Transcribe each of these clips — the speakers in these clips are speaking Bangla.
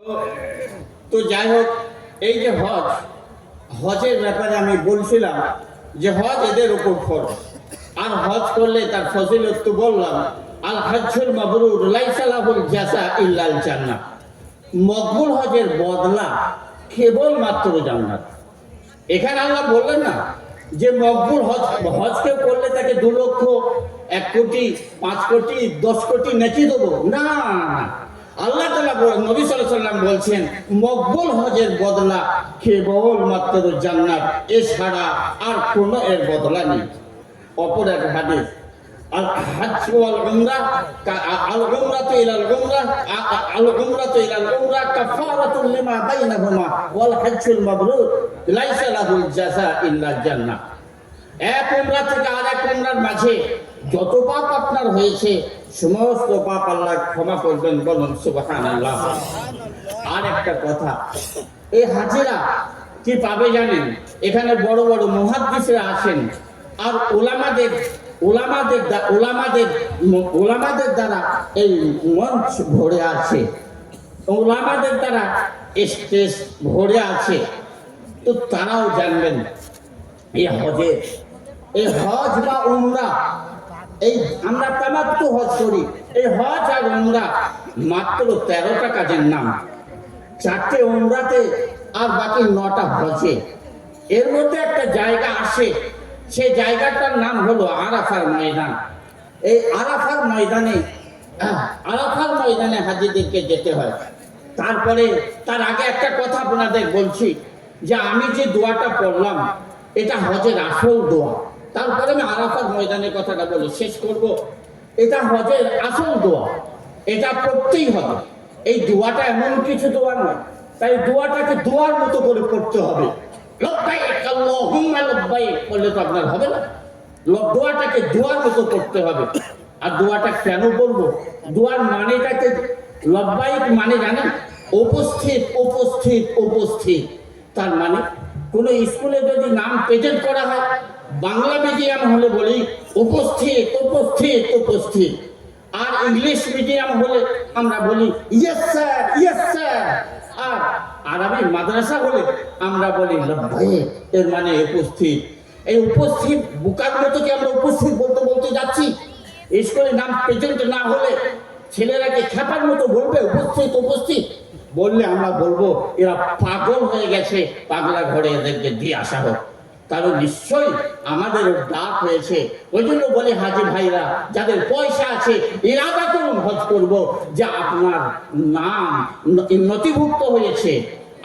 তো যাই হোক, এই যে হজের ব্যাপারে আমি বলছিলাম যে হজ এদের উপর ফরজ, আর হজ করলে তার ফজিলত তো বললাম। আল হজ্জুল মাবরুর লাইসা লাহুল জাযা ইল্লাল জান্নাহ। মকবুল হজের বদলা কেবল মাত্র জান্নাত। এখানে আল্লাহ বললেন না যে মকবুল হজ কেউ করলে তাকে 2 লক্ষ, 1 কোটি, 5 কোটি, 10 কোটি নেকি দেবো, না। আল্লাহ তাআলা নবী সাল্লাল্লাহু আলাইহি ওয়াসাল্লাম বলছেন মকবুল হজের বদলা কেবল মাত্র জান্নাত, এছাড়া আর কোনো এর বদলা নেই। অপর এক হাদিস, আল হজ্জ ওয়াল উমরা আল উমরাতু ইলাল উমরা আল উমরাতু ইলাল উমরা কাফারাতুন লিমা বাইনাহুমা ওয়াল হজ্জুল মাবরুর লাইসা লাহুল জাযা ইল্লা জান্নাহ। এক উমরা থেকে আরেক উমরার মাঝে যত পাপ আপনার হয়েছে সমস্ত পাপ আল্লাহ ক্ষমা করবেন, বলুন সুবহানাল্লাহ। আর একটা কথা, এই হাজিরা কি পাবে জানেন? এখানে বড় বড় মুহাদ্দিসরা আছেন, আর ওলামাদের দ্বারা এই মঞ্চ ভরে আছে, ওলামাদের দ্বারা স্টেজ ভরে আছে। তো তারাও জানবেন এই হজ বা উমরা, এই আমরা তামাত্তু হজ করি, এই হজ আর উমরা মাত্র 13টা কাজের নাম। 4টে উমরাতে আর বাকি 9টা হজে। এর মধ্যে একটা জায়গা আসে, সেই জায়গাটার নাম হলো আরাফার ময়দান। এই আরাফার ময়দানে হাজিদেরকে যেতে হয়। তারপরে তার আগে একটা কথা আপনাদের বলছি, যে আমি যে দোয়াটা পড়লাম এটা হজের আসল দোয়া। তারপরে আমি আরাফার ময়দানের কথাটা বলে শেষ করব। এটা হজের আসল দোয়া, এটা পড়তেই হবে। এই দোয়াটা এমন কিছু দোয়া নয়, তাই দোয়াটাকে দোয়ার মতো করে পড়তে হবে। লব্বাইক আল্লাহুম্মা লব্বাইক বললে তো আপনার হবে না, দোয়াটাকে দোয়ার মতো পড়তে হবে। আর দোয়াটা কেন বলবো? দোয়ার মানেটাকে, লব্বাইক মানে জানেন? উপস্থিত উপস্থিত উপস্থিত। তার মানে কোন স্কুলে যদি নাম প্রেজেন্ট করা হয়, বাংলা মিডিয়াম হলে বলি উপস্থিত উপস্থিত উপস্থিত, আর ইংলিশ মিডিয়াম হলে আমরা বলি ইয়েস স্যার ইয়েস স্যার, আর আরবি মাদ্রাসা হলে আমরা বলি লব্বাইক, এর মানে উপস্থিত। এই উপস্থিত বুকার মতো কি আমরা উপস্থিত বলতে বলতে যাচ্ছি? স্কুলে নাম প্রেজেন্ট না হলে ছেলেরা কি খেপার মতো বলবে উপস্থিত উপস্থিত? বললে আমরা বলবো এরা পাগল হয়ে গেছে, পাগলা ঘরে এদেরকে দিয়ে আসা হোক। কারণ নিশ্চয়ই আমাদের ডাক হয়েছে। ওই জন্য বলে হাজি ভাইরা যাদের পয়সা আছে ইরাদা করুন হজ করব, যে আপনার নাম নথিভুক্ত হয়েছে,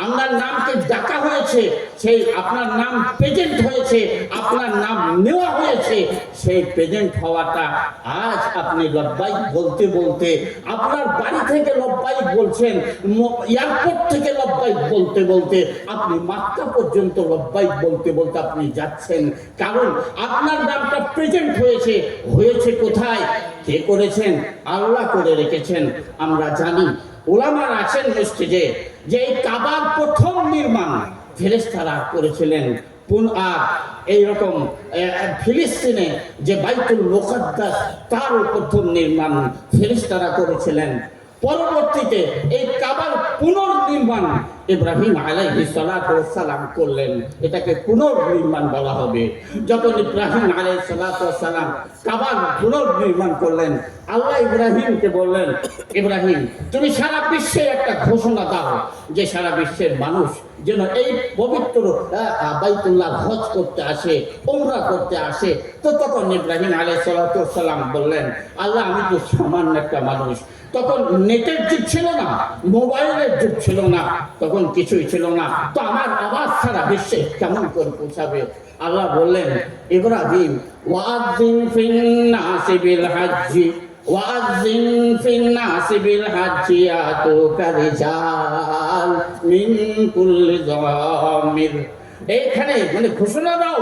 আপনার নামকে ডাকা হয়েছে, সেই আপনার নাম প্রেজেন্ট হয়েছে, আপনার নাম নেওয়া হয়েছে। সেই প্রেজেন্ট হওয়াটা আজ আপনি লব্বাইক বলতে বলতে, আপনার বাড়ি থেকে লব্বাইক বলছেন, এয়ারপোর্ট থেকে লব্বাইক বলতে বলতে, আপনি মক্কা পর্যন্ত লব্বাইক বলতে বলতে আপনি যাচ্ছেন। কারণ আপনার নামটা প্রেজেন্ট হয়েছে। হয়েছে কোথায়? কে করেছেন? আল্লাহ করে রেখেছেন। আমরা জানি ওলামারা আছেন মসজিদে, যে এই কাবার প্রথম নির্মাণ ফেরেশতারা করেছিলেন। এইরকম ফিলিস্তিনে যে বাইতুল মুকাদ্দাস, তার প্রথম নির্মাণ ফেরেশতারা করেছিলেন। পরবর্তীতে এই কাবার পুনর্নির্মাণ ইব্রাহিম আলাইহিস সালাতু ওয়াস সালাম করলেন। এটাকে পুনর্নির্মাণ বলা হবে। যখন ইব্রাহিম আলাইহিস সালাতু ওয়াস সালাম কাবার পুনর্নির্মাণ করলেন, আল্লাহ ইব্রাহিমকে বললেন, ইব্রাহিম তুমি সারা বিশ্বে একটা ঘোষণা দাও, যে সারা বিশ্বের মানুষ যেন এই পবিত্র বাইতুল্লাহ হজ করতে আসে, উমরা করতে আসে। তো তখন ইব্রাহিম আলাইহিস সালাতু ওয়াস সালাম বললেন, আল্লাহ আমি তো সামান্য একটা মানুষ। তখন নেটের যুগ ছিল না, মোবাইলের যুগ ছিল না, তখন কিছুই ছিল না। তো আমার আওয়াজ সারা বিশ্বে কেমন করে পৌঁছাবে? আল্লাহ বললেন, ইব্রাহিম ওয়াযিন ফিন নাসি বিল হজ্জি ওয়াযিন ফিন নাসি বিল হজ্জি ইয়াতুকা রিজাল মিন কুল্লি যামির। এইখানে মানে ঘোষণা দাও,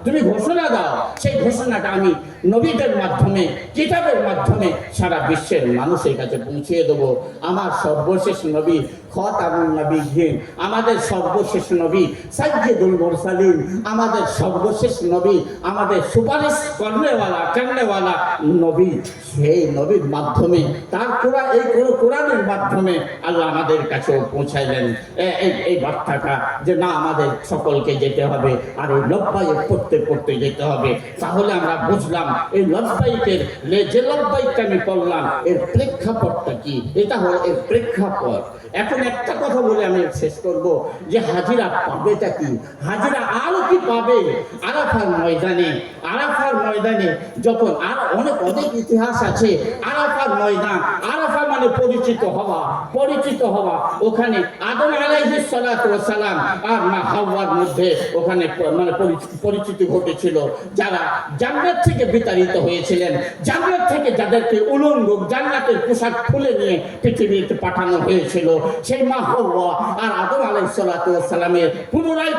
তুমি ঘোষণা দাও। সেই ঘোষণাটা আমি নবীদের মাধ্যমে, কিতাবের মাধ্যমে সারা বিশ্বের মানুষের কাছে পৌঁছিয়ে দেবো। আমার সর্বশেষ নবী খতামুন নবিয়্যিন, আমাদের সর্বশেষ নবী সাইয়্যিদুল মুরসালিন, আমাদের সর্বশেষ নবী, আমাদের সুপারিশ করনেওয়ালা নবী, সেই নবীর মাধ্যমে তার কোরআনের মাধ্যমে আল্লাহ আমাদের কাছেও পৌঁছাইলেন এই বার্তাটা যে না, আমাদের সকলকে যেতে হবে, আর এই লব্বাইক পড়তে পড়তে যেতে হবে। তাহলে আমরা বুঝলাম এই লব্বাইকের যে লব্বাইকটা আমি পড়লাম এর প্রেক্ষাপটটা কি, এটা হলো এর প্রেক্ষাপট। এখন একটা কথা বলে আমি শেষ করব যে হাজিরা পাবেটা কি, হাজিরা আরো কি পাবে আরাফার ময়দানে যখন আর অনেক ইতিহাস আছে। আরাফার ময়দান, আরাফা মানে পরিচিত হওয়া। ওখানে আদম আলাইহিস সালাতু ওয়াস সালাম আর মা হাওয়ার মধ্যে ওখানে মানে পরিচিতি ঘটেছিল। যারা জান্নাত থেকে বিতাড়িত হয়েছিলেন, জান্নাত থেকে যাদেরকে উলঙ্গ জান্নাতের পোশাক খুলে নিয়ে পৃথিবীতে পাঠানো হয়েছিল, সেই মা হাওয়া আর আদম আলাইহিস সালাতু ওয়াস সালামের পুনরায়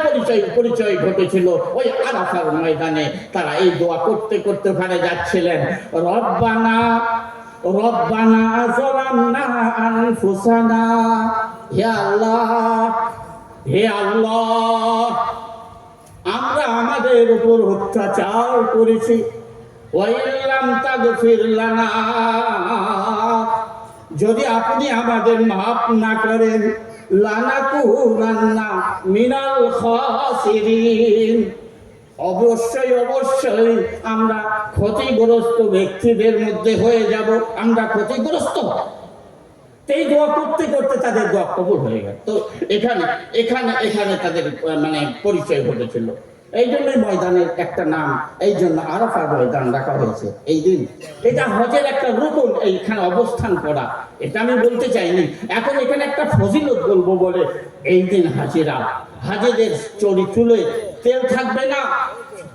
পরিচয় ঘটেছিল ওই আরাফার ময়দানে। তারা এই দোয়া করতে করতে ওখানে যাচ্ছিলেন, রব্বানা যালামনা আনফুসানা, হে আল্লাহ আমরা আমাদের উপর অত্যাচার করেছি, ওয়াইল্লাম তাগফির লানা, যদি আপনি আমাদের মাফ না করেন, লানাকুনান্না মিনাল খাসিরিন, অবশ্যই আমরা ক্ষতিগ্রস্ত ব্যক্তিদের মধ্যে হয়ে যাব, আমরা ক্ষতিগ্রস্ত। এই দোয়া করতে করতে তাদের দোয়া কবুল হয়ে গেল। তো এখানে তাদের মানে পরিচয় ঘটেছিল। এই জন্যই ময়দানের একটা নাম, এই জন্য আরাফার ময়দান রাখা হয়েছে এই দিন। এটা হজের একটা রুকুন, এইখানে অবস্থান করা, এটা আমি বলতে চাইনি। এখন এখানে একটা ফজিলত বলবো বলে, এই দিন হাজিদের চুলে তেল থাকবে না,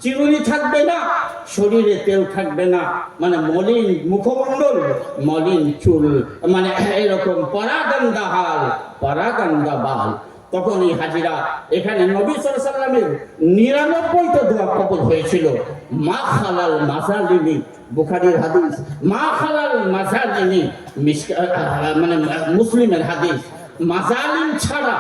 চিরুনি থাকবে না, শরীরে তেল থাকবে না, মানে মলিন মুখমণ্ডল, মলিন চুল, মানে এরকম পরাগন্ধা বাল। তখন এই হাজিরা এখানে নবী সাল্লাল্লাহু আলাইহি ওয়াসাল্লামের 99টা দোয়া কবুল হয়েছিল। মা খালাল মাজালিমি, বুখারীর হাদিস, মা খালাল মাজালিমি মানে মুসলিমের হাদিস, মাজালিম ছাড়া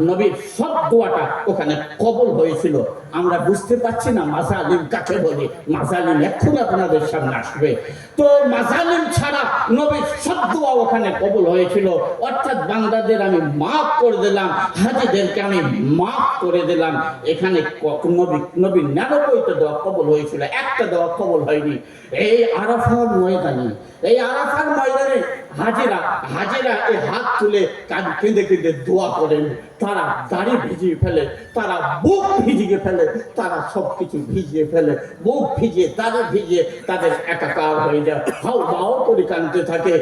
নবীর সব দোয়াটা ওখানে কবুল হয়েছিল। আমরা বুঝতে পারছি না মাজালিম কাকে বলে, মাজালিম এক্ষুনি আপনাদের সামনে আসবে। তো মাজালিম ছাড়া নবীর সব দোয়া ওখানে কবুল হয়েছিল। অর্থাৎ বান্দাদের আমি মাফ করে দিলাম, হাজিদেরকে আমি মাফ করে দিলাম। এখানে নবীর 99টা দোয়া কবুল হয়েছিল, একটা দোয়া কবুল হয়নি। এই আরাফার ময়দানে হাজিরা এই হাত তুলে কেঁদে দোয়া করেন। তারা দাড়ি ভিজিয়ে ফেলে, তারা বুক ভিজিয়ে ফেলে, তারা সবকিছু ভিজিয়ে ফেলে, বুক ভিজিয়ে দাড়ি ভিজিয়ে তাদের একাকার হয়ে যায়, হাও করে কাঁদতে থাকে।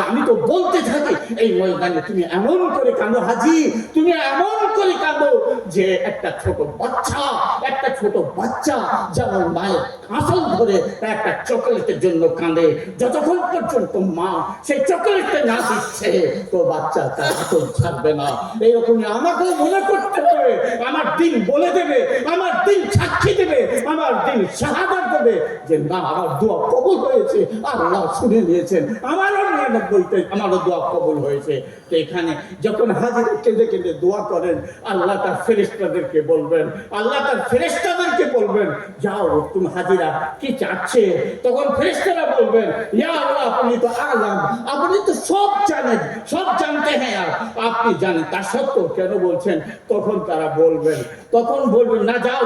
আমি তো বলতে থাকি এই ময়দানে তুমি এমন করে কাঁদো হাজি, তুমি এমন করে কাঁদো যে একটা ছোট বাচ্চা যেমন মায়ের আঁচল ধরে একটা চকলেটের জন্য কাঁদে, যতক্ষণ পর্যন্ত মা সেই চকলেটটা না দিচ্ছে তো বাচ্চা তার আঁচল ছাড়বে না। এইরকমই আমাকেও মনে করতে হবে, আমার দিন বলে দেবে, আমার দিন সাক্ষী দেবে, আমার দিন শাহাদাত দেবে যে না, আমার দোয়া কবুল হয়েছে, আল্লাহ শুনে নিয়েছেন, আমারও 99টা আমারও দোয়া কবুল হয়েছে। তো এখানে যখন হাজিরা কেঁদে দোয়া করেন, আল্লাহ তার ফেরেশতাদেরকে বলবেন যাও তুমি হাজিরা কি চাচ্ছে, তখন ফেরেশতারা বলবেন ইয়া আল্লাহ আপনি তো আলাম, আপনি তো সব জানেন, সব জানতে হ্যাঁ আপনি জানেন, তা সত্ত্বেও কেন বলছেন? তখন তারা বলবেন না যাও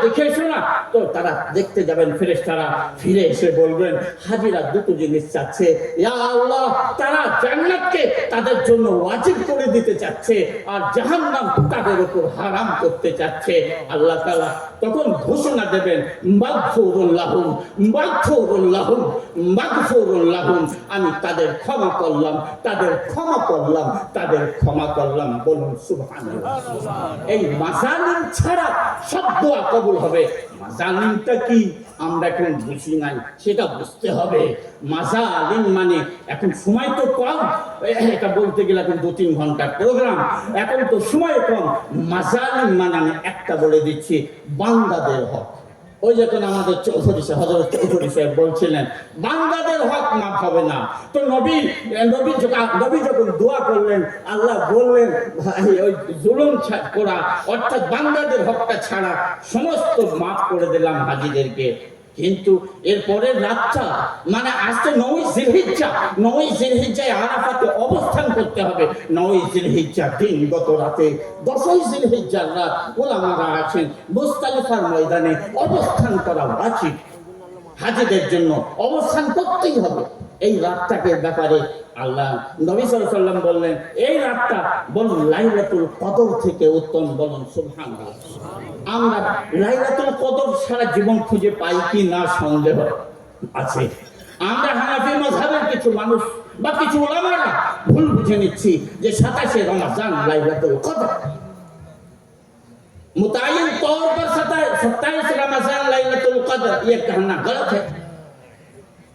দেখে এসো না। তো তারা দেখতে যাবেন, ফেরেশতারা ফিরে এসে বলবেন হাজিরা দুটো জিনিস চাচ্ছে, ইয়া আল্লাহ তারা জান্নাতকে তাদের জন্য ওয়াজিব করে দিতে চাচ্ছে আর জাহান্নাম তাদের উপর হারাম করতে চাচ্ছে। আল্লাহ তাআলা তখন ঘোষণা দেবেন মাগফুরুল লাহুম, আমি তাদের ক্ষমা করলাম, বলুন সুবহানাল্লাহ। এই মাজালিম ছাড়া সব দোয়া কবুল হবে। মাজালিমটা কি আমরা এখন বুঝি নাই, সেটা বুঝতে হবে। মাজালিম মানে, এখন সময় তো কম, এটা বলতে গেলে এখন 2-3 ঘন্টার প্রোগ্রাম, এখন তো সময় কম। মাজালিম মানে আমি একটা বলে দিচ্ছি, বান্দাদের হক। ওই যখন আমাদের চৌধুরী সাহেব হযরত চৌধুরী সাহেব বলছিলেন বান্দাদের হক মাফ হবে না, তো নবী যখন দোয়া করলেন আল্লাহ বললেন ভাই ওই জুলুম করা অর্থাৎ বান্দাদের হকটা ছাড়া সমস্ত মাফ করে দিলাম হাজীদেরকে। কিন্তু এরপরের রাতটা মানে আজ তো 9 জিলহিজ্জায় আরাফাতে অবস্থান করতে হবে। 9 জিলহিজ্জার দিন গত রাতে 10 জিলহিজ্জার রাত ওলামারা আছেন মুজদালিফার ময়দানে অবস্থান করা উচিত, হাজীদের জন্য অবস্থান করতেই হবে। এই রাতটাকে ব্যাপারে আল্লাহ নবী সাল্লাল্লাহু আলাইহি ওয়াসাল্লাম বললেন এই রাতটা বলুন লাইলাতুল কদর থেকে উত্তম, বলুন সুবহানাল্লাহ। আমরা লাইলাতুল কদর সারা জীবন খুঁজে পাই কি না সন্দেহ আছে। আমরা হানাফি মাযহাবের কিছু মানুষ বা কিছু উলামারা ভুল বুঝে নিচ্ছি যে 27 রমজান লাইলাতুল কদর, मुतय्यन तौर पर 27 रमजान लाइलातुल कदर, ये कहना गलत है।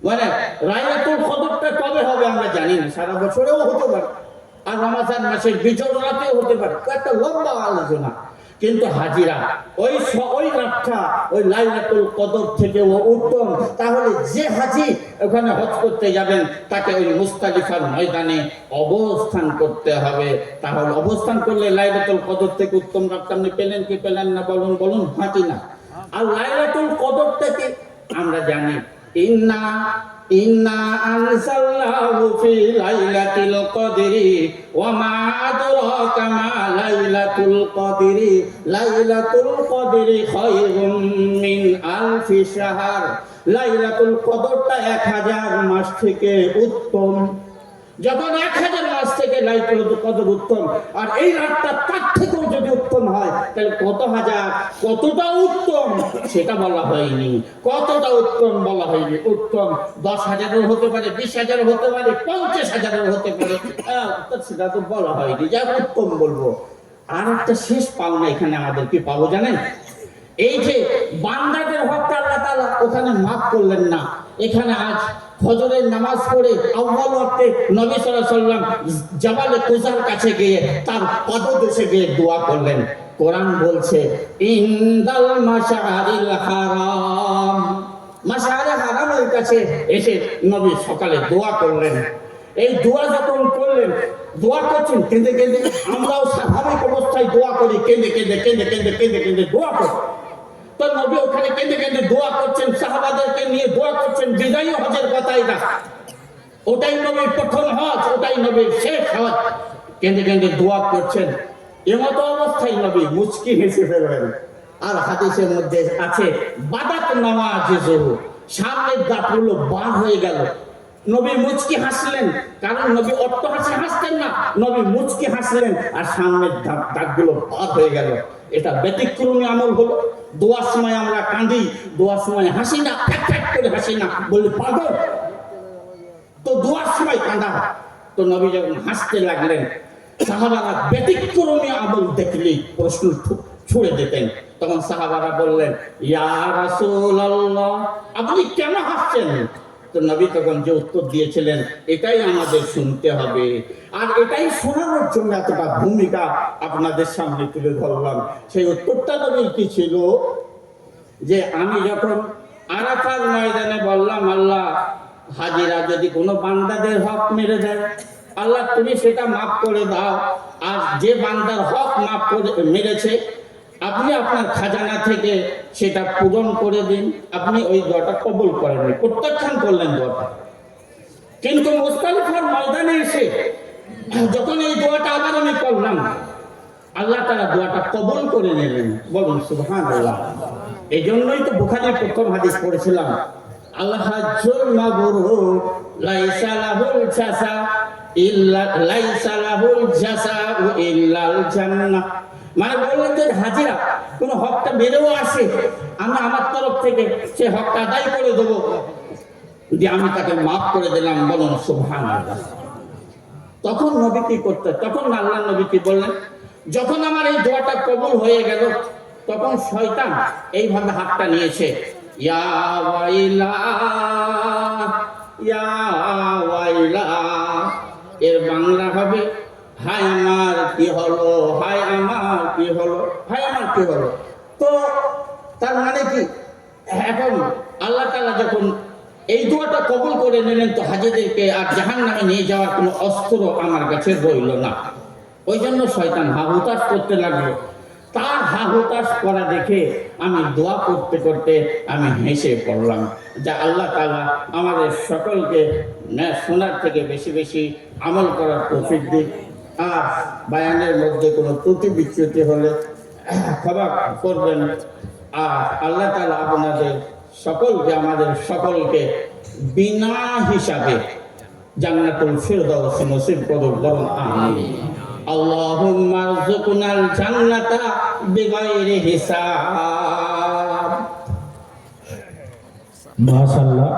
মানে লাইলাতুল কদরটা কবে হবে আমরা জানি না, সারা বছরেও হতে পারে আর রমজান মাসের বিজয় রাতেও হতে পারে, একটা লম্বা আলোচনা। কিন্তু হাজিরা ওই রাতটা ওই লাইলাতুল কদর থেকে ও উত্তম। তাহলে যে হাজি ওখানে হজ করতে যাবেন তাকে ওই মুজদালিফার ময়দানে অবস্থান করতে হবে। তাহলে অবস্থান করলে লাইলাতুল কদর থেকে উত্তম রাতটা আপনি পেলেন কি পেলেন না বলুন ফাঁকি না। আর লাইলাতুল কদরটাকে আমরা জানি ইন্না আনজালনাহু ফি লাইলাতিল কদরি ওয়া মা আদরাকা মা লাইলাতুল কদরি লাইলাতুল কদরি খায়রুম মিন আলফি শাহর। লাইলাতুল কদরটা 1000 মাস থেকে উত্তম। যখন 1000 মাস থেকে লাইলাতুল কদর উত্তম আর এই রাতটা তার থেকেও যদি উত্তম হয় তাহলে কতটা উত্তম সেটা বলা হয়নি। কতটা উত্তম বলা হয়নি। উত্তম 10,000-এর হতে পারে, 20,000 হতে পারে, 50,000-এর হতে পারে, সেটা তো বলা হয়নি। যা উত্তম বলবো। আর একটা শেষ পাওনা এখানে আমাদের কি পাবো জানেন? এই যে বান্দাদের হকটা আল্লাহ তাআলা ওখানে মাফ করলেন না। এখানে আজ ফজরের নামাজ পড়ে আউয়াল ওয়াক্তে নবী সাল্লাল্লাহু আলাইহি ওয়াসাল্লাম জাবালে কুসার কাছে গিয়ে তার পদদেশে গিয়ে দোয়া করলেন। কোরআন বলছে ইনদাল মাশআরিল হারাম, মাশআরে হারামের কাছে এসে নবী সকালে দোয়া করলেন। এই দোয়া যখন করলেন, দোয়া করছেন কেঁদে কেঁদে, আমরাও স্বাভাবিক অবস্থায় দোয়া করি কেঁদে দোয়া করি। তো নবী ওখানে কেঁদে দোয়া করছেন, সাহাবাদেরকে নিয়ে দোয়া করছেন। বিদায়ী হজের কথাই না, ওটাই নবীর প্রথম হজ, ওটাই নবীর শেষ হজ। কেঁদে দোয়া করছেন। এমতো অবস্থায় নবী মুচকি হেসে ফেললেন। আর হাদিসের মধ্যে আছে বাদাত নামাজুহু, সামনের দাঁতগুলো বার হয়ে গেল। নবী মুচকি হাসলেন, কারণ নবী অট্ট হাসি হাসতেন না, নবী মুচকি হাসলেন আর সামনের দাঁতগুলো বার হয়ে গেল। এটা ব্যতিক্রমী আমল হলো। দোয়ার সময় আমরা কাঁদি, দোয়ার সময় হাসি না, ফ্যাক করে হাসি না, বললে পাগল। তো দোয়ার সময় কাঁদা। তো নবী যখন হাসতে লাগলেন, সাহাবারা ব্যতিক্রমী আমল দেখলেই প্রশ্ন ছুড়ে দিতেন। তখন সাহাবারা বললেন ইয়া রাসূলুল্লাহ, আপনি কেন হাসছেন? তো নবী তখন যে উত্তর দিয়েছিলেন এটাই আমাদের শুনতে হবে, আর এটাই শোনানোর জন্য এতটা ভূমিকা আপনাদের সামনে তুলে ধরলাম। সেই উত্তরটা নবীর কি ছিল? যে আমি যখন আরাফার ময়দানে বললাম আল্লাহ হাজিরা যদি কোনো বান্দাদের হক মেরে দেয়, আল্লাহ তুমি সেটা মাফ করে দাও। আর যে বান্দার হক মাফ করে মেরেছে আপনি আপনার খাজানা থেকে সেটা পূরণ করে দিন। আপনি ওই দোয়াটা কবুল করেননি, প্রত্যাখ্যান করলেন দোয়াটা। কিন্তু মুজদালিফার ময়দানে এসে যখন এই দোয়াটা আবার আমি করলাম, আল্লাহ তাআলা দোয়াটা কবুল করে নিলেন। বলুন সুবহানাল্লাহ। এই জন্যই তো বুখারীর প্রথম হাদিস পড়েছিলাম, আল হাজ্জুল মাবরুর লাইসা লাহুল জাযা ইল্লাল জান্নাহ। মানে বললেন যে হাজিরা কোনো হকটা মেরেও আসে, আমি আমার তরফ থেকে সে হকটা আদায় করে দেবো, যে আমি তাকে মাফ করে দিলাম। বলুন সুবহানাল্লাহ। তখন নবী কি করতেন? তখন আল্লাহ নবী কি বললেন? যখন আমার এই দোয়াটা কবুল হয়ে গেল, তখন শয়তান এইভাবে হাতটা নিয়েছে, ইয়া ওয়াইলা ইয়া ওয়াইলা। এর বাংলা হবে হায় আমার কি হলো, হায় আমার কি হলো, হায় আমার কি হলো। তো তার মানে কি? এখন আল্লাহ তাআলা যখন এই দোয়াটা কবুল করে নিলেন, তো হাজীদেরকে আর জাহান্নামে নিয়ে যাওয়ার কোনো অস্ত্র আমার কাছে রইল না। ওই জন্য শয়তান হাহুতাশ করতে লাগলো। তার হাহুতাশ করা দেখে আমি দোয়া করতে করতে আমি হেসে পড়লাম, যা আল্লাহ তাআলা আমাদের সকলকে শোনার থেকে বেশি বেশি আমল করার তৌফিক দিক। আর বায়ানের মধ্যে কোনো ত্রুটি বিচ্যুতি হলে ক্ষমা করবেন। আর আল্লাহ তাআলা আপনাদের সকলকে, আমাদের সকলকে বিনা হিসাবে জান্নাতুল ফিরদাউস নসিব করুন, বলুন আমিন। আল্লাহুম্মা রযুকনাল জান্নাতা বিগাইরি হিসাব। মাশাআল্লাহ।